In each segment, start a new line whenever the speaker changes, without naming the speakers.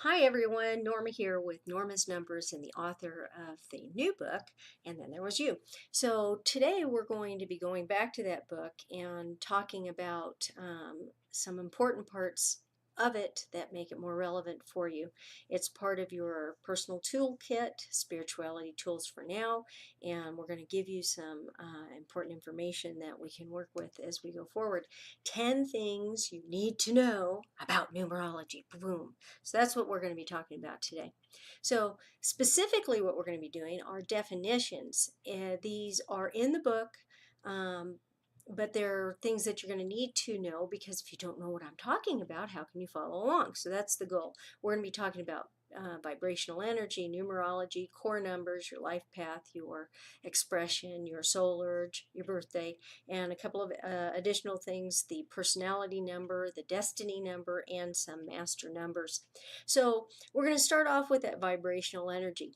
Hi everyone, Norma here with Norma's Numbers and the author of the new book, and then there was you. So today we're going to be going back to that book and talking about some important parts of it that make it more relevant for you. It's part of your personal toolkit, Spirituality Tools for Now, and we're going to give you some important information that we can work with as we go forward. 10 things you need to know about numerology. Boom. So that's what we're going to be talking about today. So specifically what we're going to be doing are definitions. These are in the book, um, but they're things that you're going to need to know, because if you don't know what I'm talking about, how can you follow along? So that's the goal. We're going to be talking about vibrational energy, numerology, core numbers, your life path, your expression, your soul urge, your birthday, and a couple of additional things: the personality number, the destiny number, and some master numbers. So we're going to start off with that vibrational energy.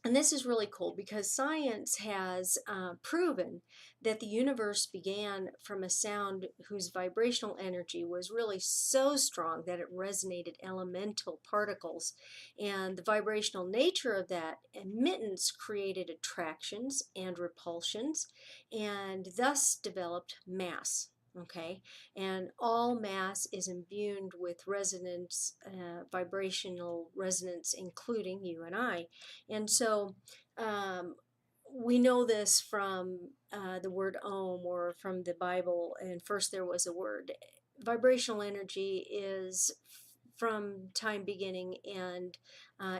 And this is really cool because science has proven that the universe began from a sound whose vibrational energy was really so strong that it resonated elemental particles. And the vibrational nature of that emittance created attractions and repulsions, and thus developed mass. Okay, and all mass is imbued with resonance, vibrational resonance, including you and I. And so um, we know this from the word Om, or from the Bible. And first there was a word. Vibrational energy is from time beginning, and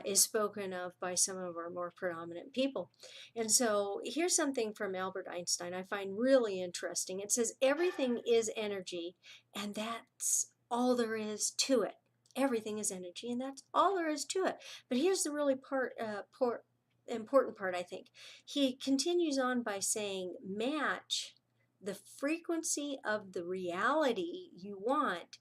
is spoken of by some of our more predominant people. And so here's something from Albert Einstein I find really interesting. It says everything is energy, and that's all there is to it. Everything is energy, and that's all there is to it. But here's the really important part, I think. He continues on by saying, match the frequency of the reality you want,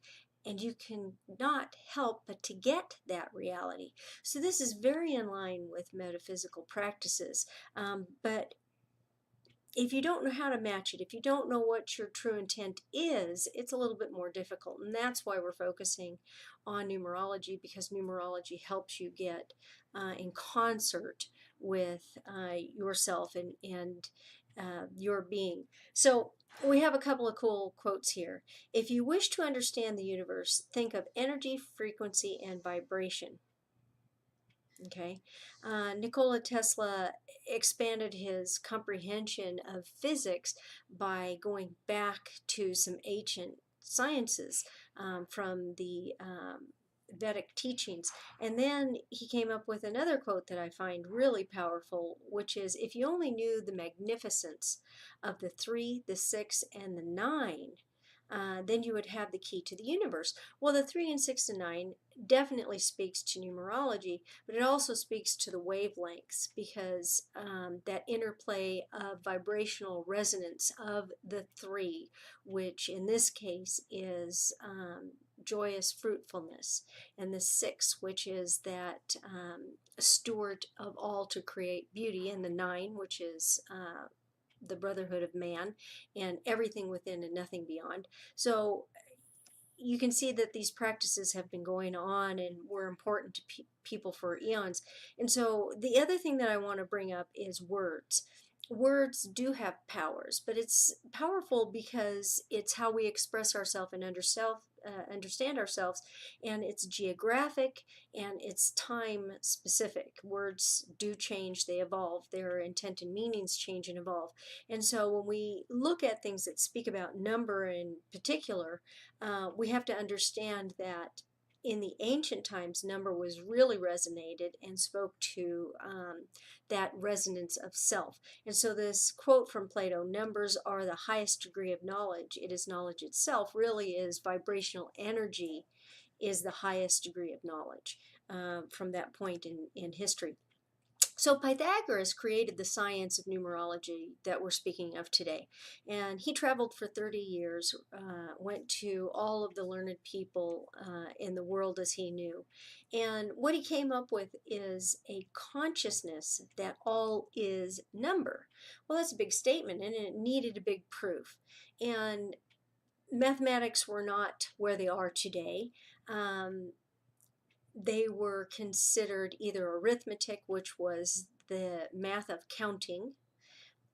and you can not help but to get that reality. So this is very in line with metaphysical practices. But if you don't know how to match it, if you don't know what your true intent is, it's a little bit more difficult. And that's why we're focusing on numerology, because numerology helps you get in concert with yourself and your being. So we have a couple of cool quotes here. If you wish to understand the universe, think of energy, frequency, and vibration. Okay. Nikola Tesla expanded his comprehension of physics by going back to some ancient sciences from the Vedic teachings. And then he came up with another quote that I find really powerful, which is, if you only knew the magnificence of the 3, the 6, and the 9, then you would have the key to the universe. Well, the 3 and 6 and 9 definitely speaks to numerology, but it also speaks to the wavelengths, because that interplay of vibrational resonance of the 3, which in this case is joyous fruitfulness, and the 6, which is that steward of all to create beauty, and the 9, which is the brotherhood of man and everything within and nothing beyond. So you can see that these practices have been going on and were important to people for eons. And so the other thing that I want to bring up is words. Words do have powers, but it's powerful because it's how we express ourselves and understand ourselves, and it's geographic and it's time specific. Words do change, they evolve, their intent and meanings change and evolve. And so when we look at things that speak about number in particular, we have to understand that in the ancient times, number was really resonated and spoke to that resonance of self. And so this quote from Plato, numbers are the highest degree of knowledge, it is knowledge itself, really is vibrational energy is the highest degree of knowledge from that point in history. So Pythagoras created the science of numerology that we're speaking of today. And he traveled for 30 years, went to all of the learned people in the world as he knew. And what he came up with is a consciousness that all is number. Well, that's a big statement, and it needed a big proof. And mathematics were not where they are today. they were considered either arithmetic, which was the math of counting,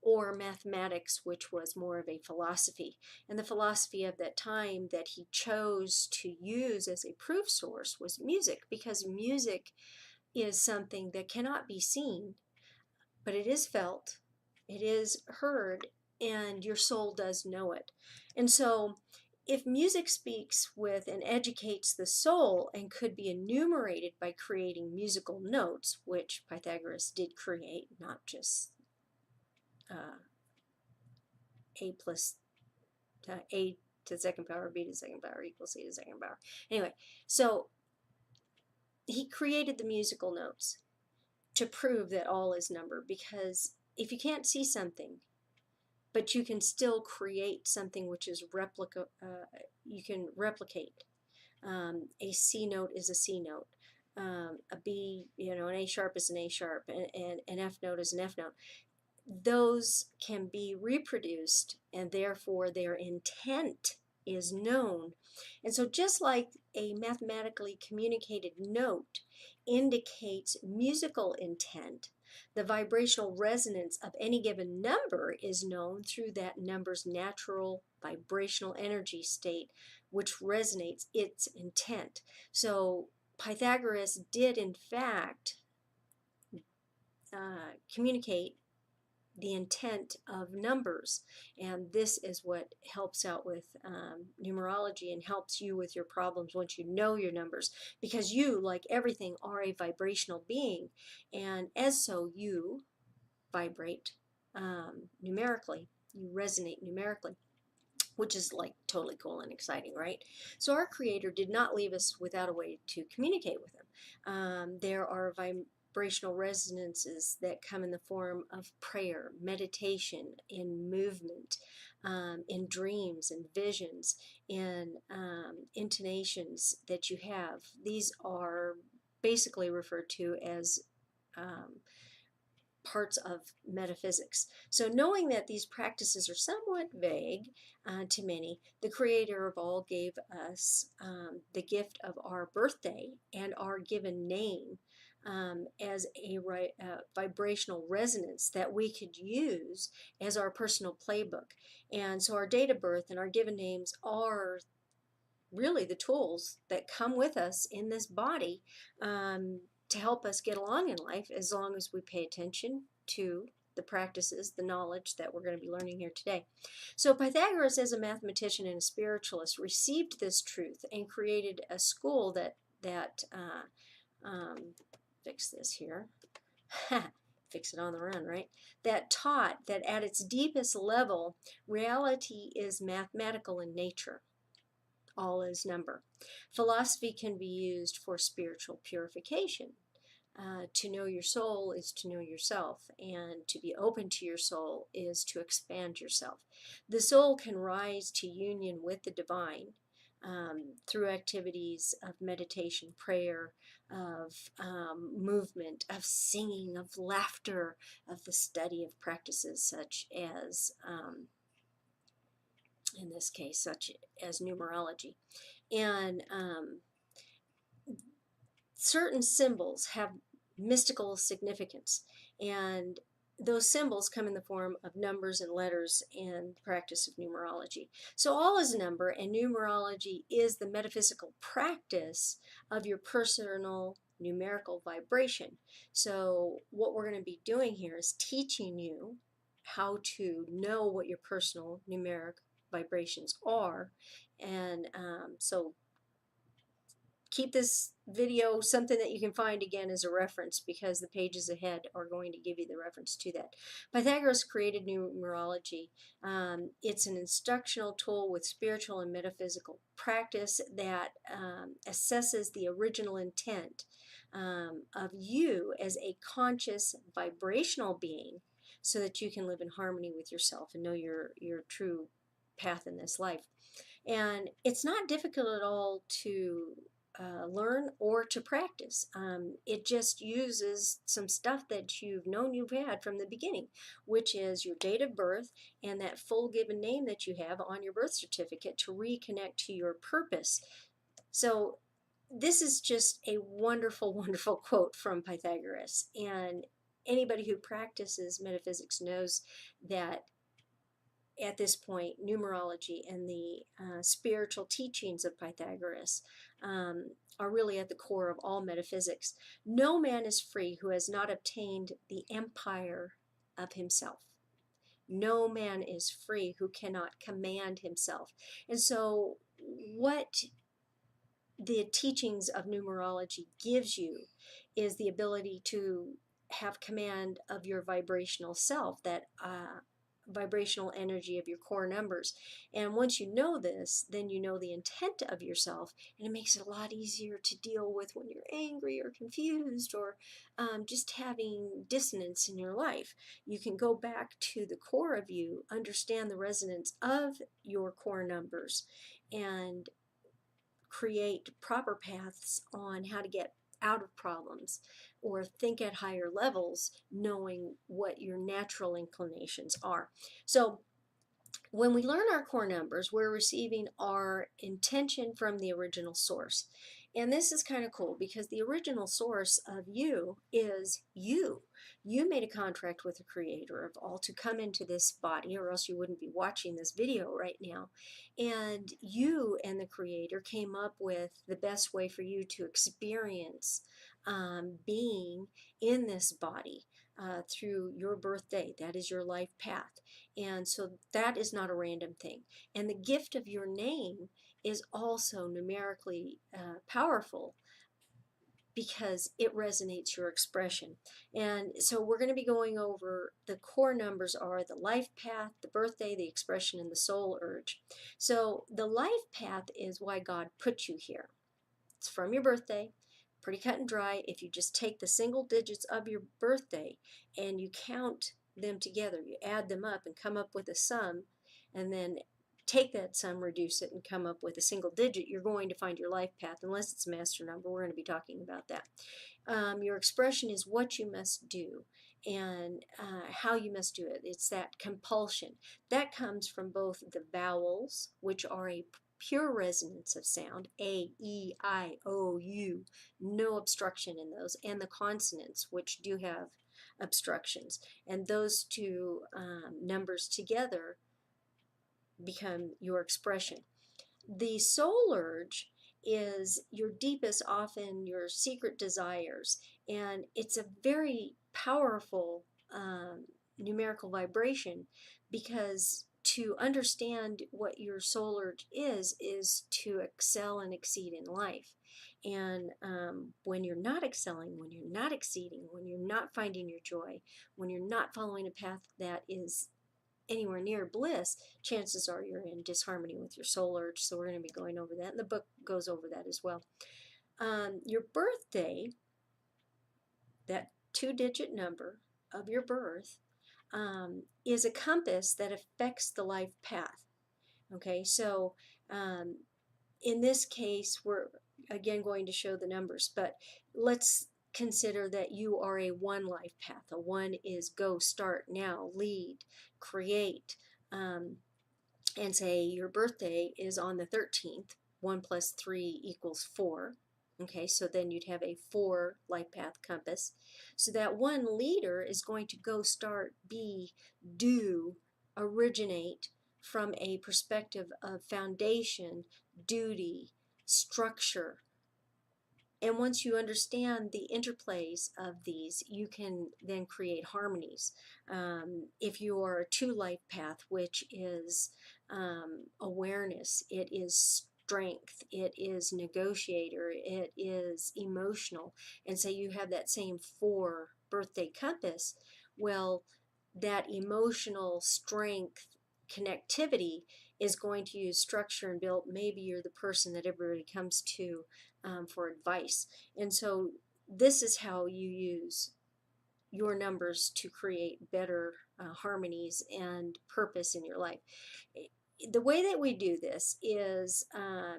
or mathematics, which was more of a philosophy. And the philosophy of that time that he chose to use as a proof source was music, because music is something that cannot be seen, but it is felt, it is heard, and your soul does know it. And so, if music speaks with and educates the soul and could be enumerated by creating musical notes, which Pythagoras did create, not just uh, a plus a to the second power, b to the second power equals c to the second power. Anyway, so he created the musical notes to prove that all is number, because if you can't see something, but you can still create something which is you can replicate. A C note is a C note. A B, an A sharp is an A sharp, and an F note is an F note. Those can be reproduced, and therefore their intent is known. And so just like a mathematically communicated note indicates musical intent, the vibrational resonance of any given number is known through that number's natural vibrational energy state, which resonates its intent. So Pythagoras did in fact communicate the intent of numbers, and this is what helps out with numerology and helps you with your problems once you know your numbers, because you, like everything, are a vibrational being, and as so you vibrate numerically, you resonate numerically, which is like totally cool and exciting, right? So our Creator did not leave us without a way to communicate with Him. There are vibrational resonances that come in the form of prayer, meditation, in movement, in dreams and visions, in intonations that you have. These are basically referred to as parts of metaphysics. So knowing that these practices are somewhat vague to many, the Creator of all gave us the gift of our birthday and our given name as a vibrational resonance that we could use as our personal playbook. And so our date of birth and our given names are really the tools that come with us in this body to help us get along in life, as long as we pay attention to the practices, the knowledge that we're going to be learning here today. So Pythagoras, as a mathematician and a spiritualist, received this truth and created a school that fix this here. Fix it on the run, right? That taught that at its deepest level, reality is mathematical in nature. All is number. Philosophy can be used for spiritual purification. To know your soul is to know yourself, and to be open to your soul is to expand yourself. The soul can rise to union with the divine through activities of meditation, prayer, of movement, of singing, of laughter, of the study of practices such as in this case, such as numerology. And certain symbols have mystical significance, and those symbols come in the form of numbers and letters in the practice of numerology. So all is number, and numerology is the metaphysical practice of your personal numerical vibration. So what we're going to be doing here is teaching you how to know what your personal numeric vibrations are. And so keep this video something that you can find again as a reference, because the pages ahead are going to give you the reference to that. Pythagoras created numerology. It's an instructional tool with spiritual and metaphysical practice that assesses the original intent of you as a conscious vibrational being, so that you can live in harmony with yourself and know your true path in this life. And it's not difficult at all to learn or to practice. It just uses some stuff that you've known you've had from the beginning, which is your date of birth and that full given name that you have on your birth certificate to reconnect to your purpose. So this is just a wonderful, wonderful quote from Pythagoras. And anybody who practices metaphysics knows that at this point, numerology and the spiritual teachings of Pythagoras are really at the core of all metaphysics. No man is free who has not obtained the empire of himself. No man is free who cannot command himself. And so, what the teachings of numerology gives you is the ability to have command of your vibrational self, that vibrational energy of your core numbers. And once you know this, then you know the intent of yourself, and it makes it a lot easier to deal with when you're angry or confused, or just having dissonance in your life. You can go back to the core of you, understand the resonance of your core numbers, and create proper paths on how to get out of problems or think at higher levels, knowing what your natural inclinations are. So when we learn our core numbers, we're receiving our intention from the original source. And this is kind of cool because the original source of you is you. You made a contract with the creator of all to come into this body, or else you wouldn't be watching this video right now. And you and the creator came up with the best way for you to experience being in this body through your birthday. That is your life path. And so that is not a random thing. And the gift of your name is also numerically powerful because it resonates your expression. And so we're going to be going over the core numbers are the life path, the birthday, the expression, and the soul urge. So the life path is why God put you here. It's from your birthday. Pretty cut and dry. If you just take the single digits of your birthday and you count them together, you add them up and come up with a sum, and then take that sum, reduce it, and come up with a single digit, you're going to find your life path, unless it's a master number. We're going to be talking about that. Your expression is what you must do and how you must do it. It's that compulsion. That comes from both the vowels, which are a pure resonance of sound, A, E, I, O, U, no obstruction in those, and the consonants, which do have obstructions. And those two numbers together become your expression. The soul urge is your deepest, often your secret desires, and it's a very powerful numerical vibration, because to understand what your soul urge is to excel and exceed in life. And when you're not excelling, when you're not exceeding, when you're not finding your joy, when you're not following a path that is anywhere near bliss, chances are you're in disharmony with your soul urge. So we're going to be going over that, and the book goes over that as well. Your birthday, that 2-digit number of your birth, is a compass that affects the life path. Okay, so in this case, we're again going to show the numbers, but let's consider that you are a 1 life path. A 1 is go, start, now, lead, create, and say your birthday is on the 13th. 1 plus 3 equals 4. Okay, so then you'd have a 4 life path compass. So that 1 leader is going to go, start, be, do, originate from a perspective of foundation, duty, structure. And once you understand the interplays of these, you can then create harmonies. If you are a 2 life path, which is awareness, it is strength, it is negotiator, it is emotional, and say you have that same 4 birthday compass, well, that emotional strength connectivity is going to use structure and build. Maybe you're the person that everybody comes to for advice. And so this is how you use your numbers to create better harmonies and purpose in your life. the way that we do this is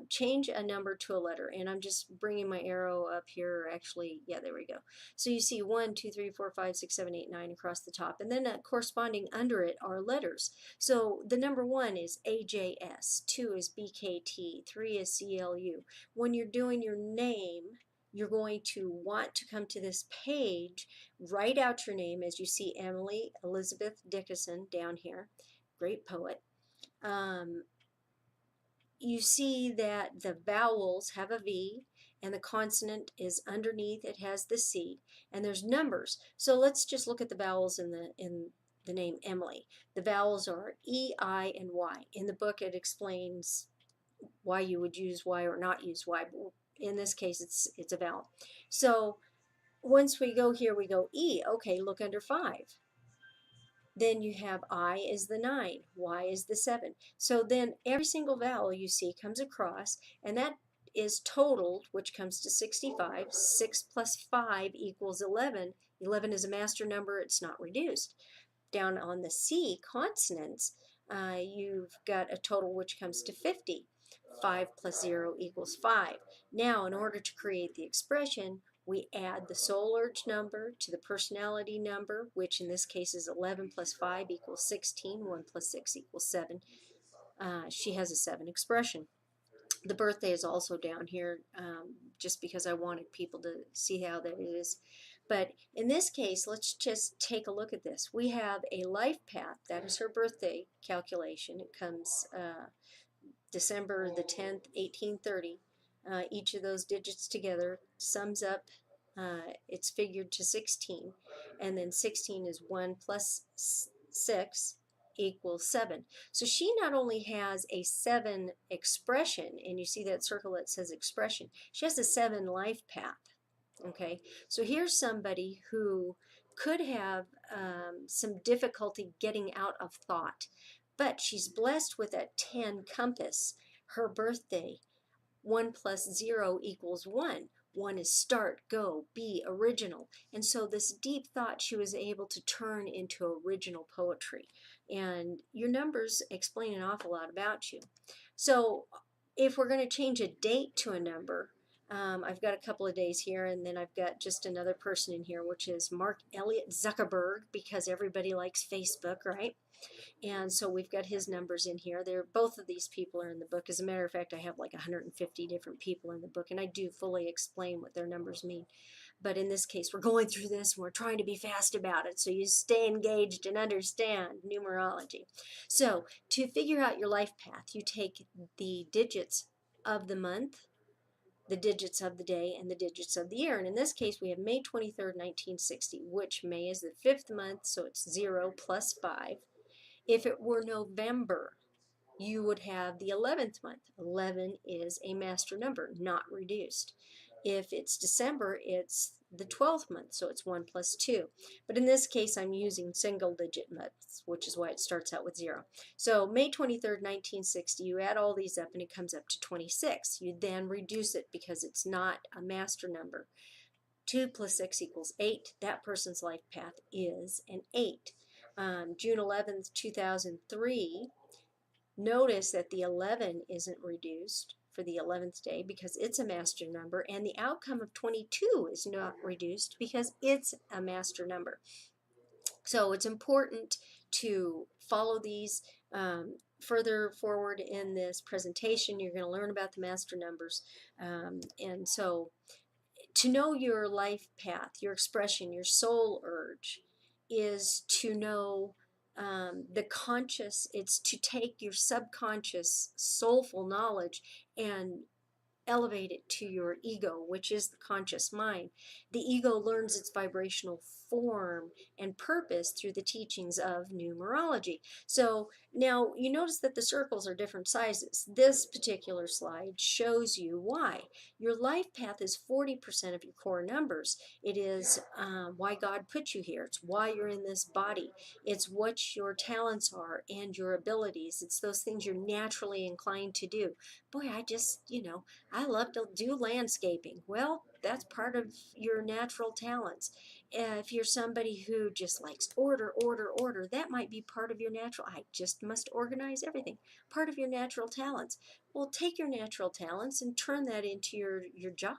change a number to a letter, and I'm just bringing my arrow up here. Actually, yeah, there we go. So you see 1, 2, 3, 4, 5, 6, 7, 8, 9 across the top, and then corresponding under it are letters. So the number 1 is AJS, 2 is BKT, 3 is CLU. When you're doing your name, you're going to want to come to this page, write out your name as you see Emily Elizabeth Dickinson down here, great poet. You see that the vowels have a V and the consonant is underneath, it has the C, and there's numbers. So let's just look at the vowels in the name Emily. The vowels are E, I, and Y. In the book it explains why you would use Y or not use Y, but in this case it's a vowel. So once we go here, we go E. Okay, look under 5. Then you have I is the 9, Y is the 7. So then every single vowel you see comes across, and that is totaled, which comes to 65. 6 plus 5 equals 11. 11 is a master number, it's not reduced. Down on the C, consonants, you've got a total which comes to 50. 5 plus 0 equals 5. Now, in order to create the expression, we add the soul urge number to the personality number, which in this case is 11 plus 5 equals 16. 1 plus 6 equals 7. She has a 7 expression. The birthday is also down here just because I wanted people to see how that is. But in this case, let's just take a look at this. We have a life path. That is her birthday calculation. It comes December the 10th, 1830. Each of those digits together sums up, it's figured to 16. And then 16 is 1 plus 6 equals 7. So she not only has a 7 expression, and you see that circle that says expression, she has a 7 life path. Okay, so here's somebody who could have some difficulty getting out of thought, but she's blessed with a 10 compass. Her birthday, 1 plus 0 equals 1. 1 is start, go, be, original. And so this deep thought she was able to turn into original poetry. And your numbers explain an awful lot about you. So if we're going to change a date to a number, I've got a couple of days here, and then I've got just another person in here, which is Mark Elliott Zuckerberg, because everybody likes Facebook, right? And so we've got his numbers in here. Both of these people are in the book. As a matter of fact, I have like 150 different people in the book, and I do fully explain what their numbers mean. But in this case, we're going through this and we're trying to be fast about it so you stay engaged and understand numerology. So to figure out your life path, you take the digits of the month, the digits of the day, and the digits of the year. And in this case, we have May 23rd, 1960, which May is the 5th month, so it's 0 plus 5. If it were November, you would have the 11th month. 11 is a master number, not reduced. If it's December, it's the 12th month, so it's 1 plus 2. But in this case, I'm using single digit months, which is why it starts out with 0. So May 23rd, 1960, you add all these up and it comes up to 26. You then reduce it because it's not a master number. 2 plus 6 equals 8. That person's life path is an 8. June 11th, 2003, notice that the 11 isn't reduced for the 11th day because it's a master number, and the outcome of 22 is not reduced because it's a master number. So it's important to follow these. Further forward in this presentation, you're going to learn about the master numbers. And so to know your life path, your expression, your soul urge, is to know the conscious. It's to take your subconscious soulful knowledge and elevate it to your ego, which is the conscious mind. The ego learns its vibrational form and purpose through the teachings of numerology. So now you notice that the circles are different sizes. This particular slide shows you why. Your life path is 40% of your core numbers. It is why God put you here. It's why you're in this body. It's what your talents are and your abilities. It's those things you're naturally inclined to do. boy, I love to do landscaping. Well, that's part of your natural talents. If you're somebody who just likes order, order, order, that might be part of your natural. I just must organize everything. Part of your natural talents. Well, take your natural talents and turn that into your job.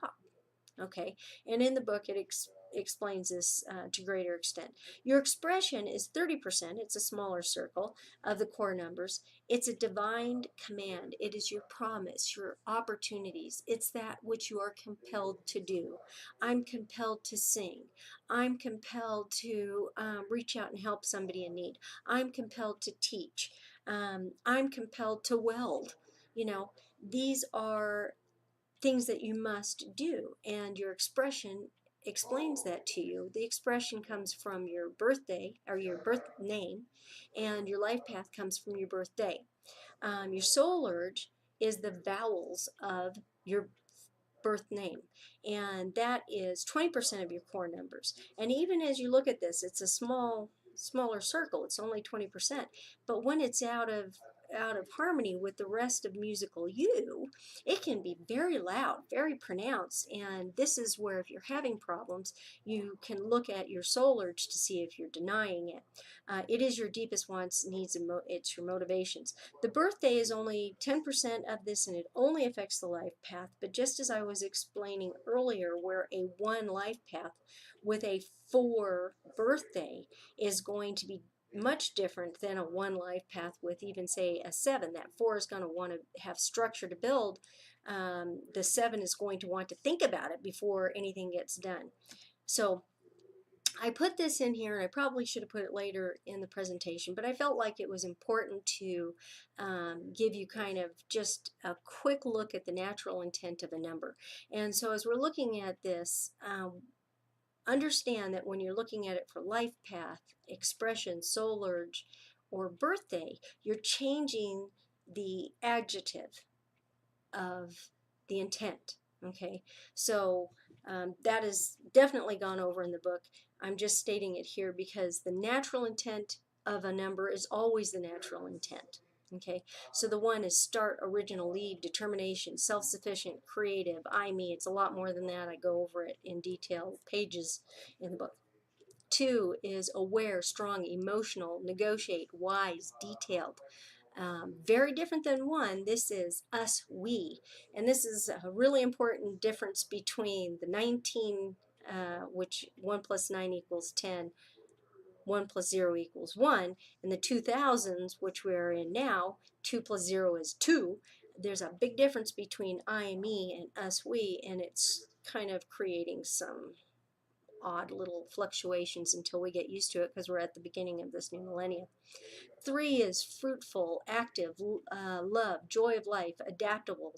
Okay, and in the book it explains this to greater extent. Your expression is 30%, it's a smaller circle of the core numbers. It's a divine command, it is your promise, your opportunities, it's that which you are compelled to do. I'm compelled to sing, I'm compelled to reach out and help somebody in need, I'm compelled to teach, I'm compelled to weld. You know, these are things that you must do, and your expression explains that to you. The expression comes from your birthday or your birth name, and your life path comes from your birthday. Your soul urge is the vowels of your birth name, and that is 20% of your core numbers. And even as you look at this, it's a smaller circle, it's only 20%, but when it's out of harmony with the rest of musical you, it can be very loud, very pronounced. And this is where, if you're having problems, you can look at your soul urge to see if you're denying it. It is your deepest wants, needs, and it's your motivations. The birthday is only 10% of this, and it only affects the life path. But just as I was explaining earlier, where a 1 life path with a 4 birthday is going to be much different than a 1 life path with, even say, a 7. That 4 is going to want to have structure to build. The 7 is going to want to think about it before anything gets done. So I put this in here, and I probably should have put it later in the presentation, but I felt like it was important to give you kind of just a quick look at the natural intent of a number. And so as we're looking at this, understand that when you're looking at it for life path, expression, soul urge, or birthday, you're changing the adjective of the intent. Okay, so that is definitely gone over in the book. I'm just stating it here because the natural intent of a number is always the natural intent. Okay, so the 1 is start, original, lead, determination, self-sufficient, creative, I, me. It's a lot more than that. I go over it in detail, pages in the book. 2 is aware, strong, emotional, negotiate, wise, detailed. Very different than 1. This is us, we. And this is a really important difference between the 19, which 1 plus 9 equals 10, 1 plus 0 equals 1, and the 2000s, which we're in now, 2 plus 0 is 2. There's a big difference between I and me and us, we, and it's kind of creating some odd little fluctuations until we get used to it, because we're at the beginning of this new millennium. 3 is fruitful, active, love, joy of life, adaptable,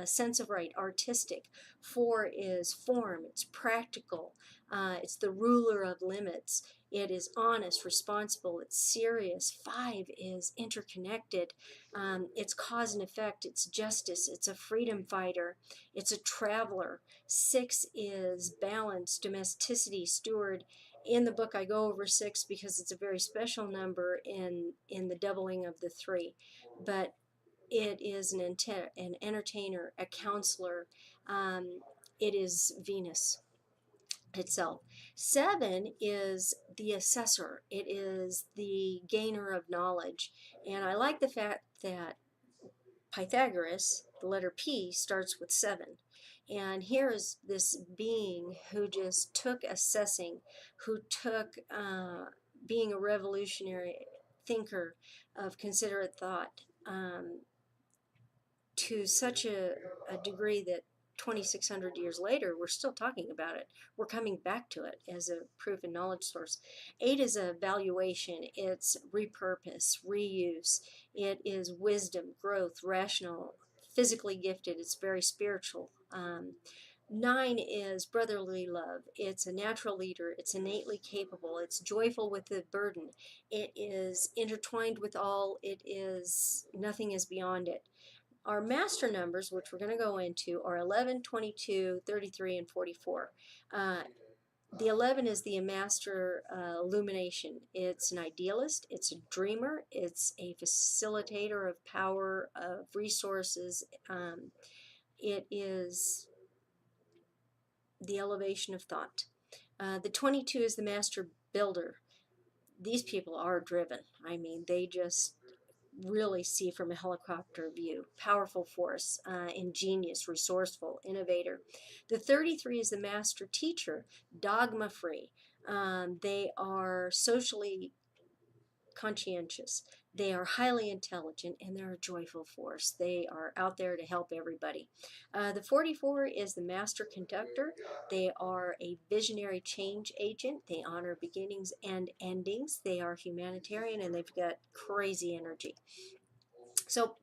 sense of right, artistic. 4 is form, it's practical, it's the ruler of limits. It is honest, responsible, it's serious. 5 is interconnected, it's cause and effect, it's justice, it's a freedom fighter, it's a traveler. 6 is balance, domesticity, steward. In the book I go over 6 because it's a very special number in the doubling of the 3, but it is an entertainer, a counselor. It is Venus itself. 7 is the assessor. It is the gainer of knowledge, and I like the fact that Pythagoras, the letter P, starts with 7. And here is this being who just took assessing, who took being a revolutionary thinker of considerate thought, to such a degree that 2,600 years later, we're still talking about it. We're coming back to it as a proof and knowledge source. 8 is a valuation. It's repurpose, reuse. It is wisdom, growth, rational, physically gifted. It's very spiritual. 9 is brotherly love. It's a natural leader. It's innately capable. It's joyful with the burden. It is intertwined with all. It is, nothing is beyond it. Our master numbers, which we're going to go into, are 11, 22, 33, and 44. The 11 is the master illumination. It's an idealist, it's a dreamer, it's a facilitator of power, of resources. It is the elevation of thought. The 22 is the master builder. These people are driven. I mean, they just really see from a helicopter view. Powerful force, ingenious, resourceful, innovator. The 33 is the master teacher, dogma free. They are socially conscientious. They are highly intelligent, and they're a joyful force. They are out there to help everybody. The 44 is the master conductor. They are a visionary change agent. They honor beginnings and endings. They are humanitarian, and they've got crazy energy. So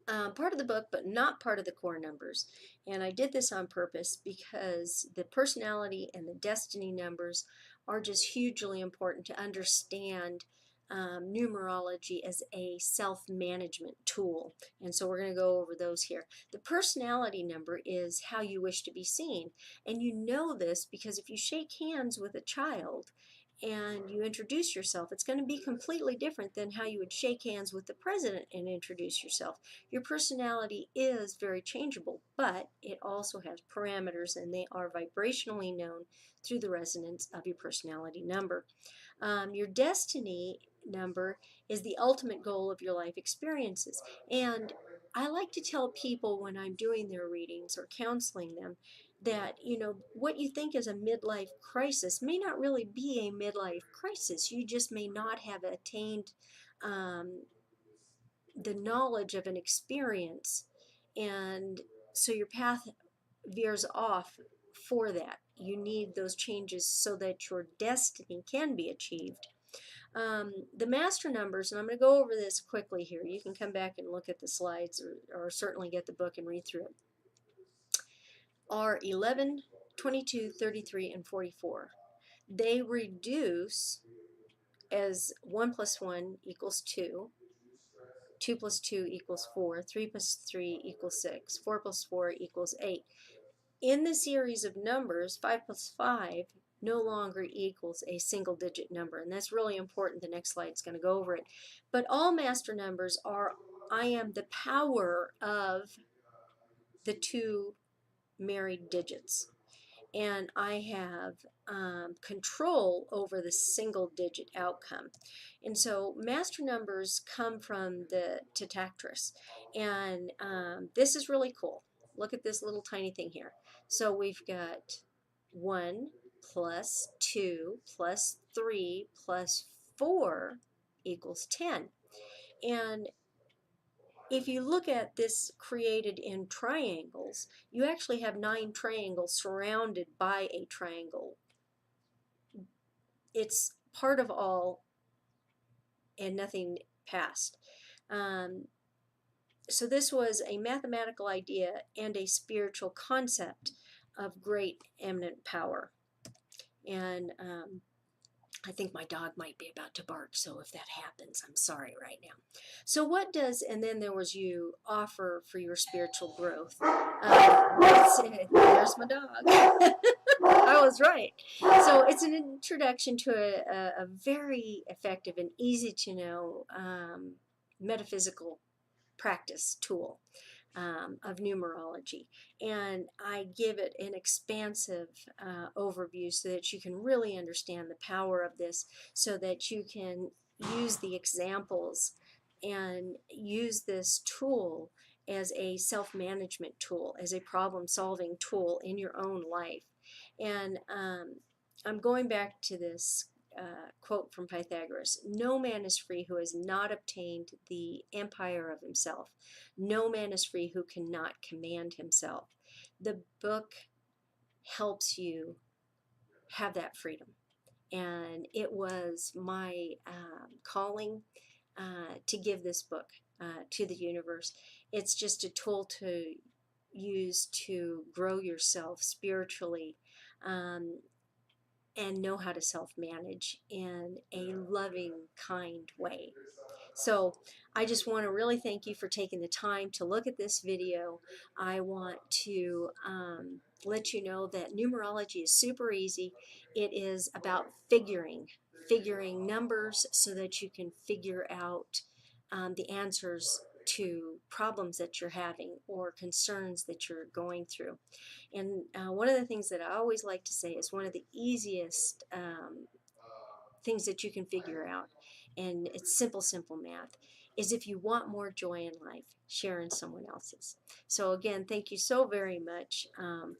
part of the book, but not part of the core numbers. And I did this on purpose because the personality and the destiny numbers are just hugely important to understand numerology as a self-management tool. And so we're going to go over those here. The personality number is how you wish to be seen. And you know this because if you shake hands with a child and you introduce yourself, it's going to be completely different than how you would shake hands with the president and introduce yourself. Your personality is very changeable, but it also has parameters, and they are vibrationally known through the resonance of your personality number. Your destiny number is the ultimate goal of your life experiences. And I like to tell people when I'm doing their readings or counseling them that, what you think is a midlife crisis may not really be a midlife crisis. You just may not have attained um, the knowledge of an experience, and so your path veers off for that. You need those changes so that your destiny can be achieved. The master numbers, and I'm going to go over this quickly here. You can come back and look at the slides, or certainly get the book and read through it, are 11, 22, 33, and 44. They reduce as 1 plus 1 equals 2, 2 plus 2 equals 4, 3 plus 3 equals 6, 4 plus 4 equals 8. In the series of numbers, 5 plus 5 no longer equals a single digit number, and that's really important. The next slide is going to go over it. But all master numbers are, I am the power of the two married digits, and I have control over the single digit outcome. And so master numbers come from the Tatactress, and this is really cool. Look at this little tiny thing here. So we've got 1 plus 2 plus 3 plus 4 equals 10. And if you look at this created in triangles, you actually have 9 triangles surrounded by a triangle. It's part of all and nothing past. So this was a mathematical idea and a spiritual concept of great eminent power. And I think my dog might be about to bark, so if that happens, I'm sorry right now. So what does, and then there was you, offer for your spiritual growth? There's my dog. I was right. So it's an introduction to a very effective and easy to know metaphysical practice tool of numerology, and I give it an expansive overview so that you can really understand the power of this, so that you can use the examples and use this tool as a self-management tool, as a problem-solving tool in your own life. And I'm going back to this quote from Pythagoras: "No man is free who has not obtained the empire of himself. No man is free who cannot command himself." The book helps you have that freedom. And it was my calling to give this book to the universe. It's just a tool to use to grow yourself spiritually, and know how to self-manage in a loving, kind way. So I just want to really thank you for taking the time to look at this video. I want to let you know that numerology is super easy. It is about figuring numbers so that you can figure out the answers to problems that you're having or concerns that you're going through. And one of the things that I always like to say is one of the easiest things that you can figure out, and it's simple math, is if you want more joy in life, share in someone else's. So again, thank you so very much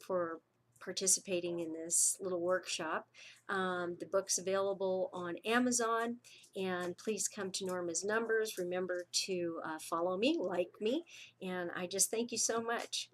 for participating in this little workshop. The book's available on Amazon, and please come to Norma's Numbers. Remember to follow me, like me, and I just thank you so much.